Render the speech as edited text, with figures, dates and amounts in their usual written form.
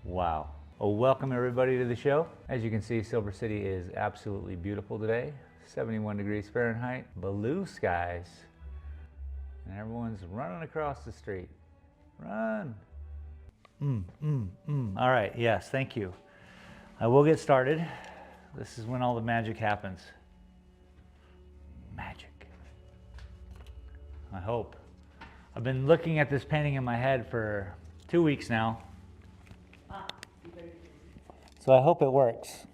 Wow. Well, welcome everybody to the show. As you can see, Silver City is absolutely beautiful today. 71 degrees Fahrenheit, blue skies, and everyone's running across the street. Run. All right, yes, thank you. I will get started. This is when all the magic happens. Magic. I hope. I've been looking at this painting in my head for 2 weeks now. So I hope it works.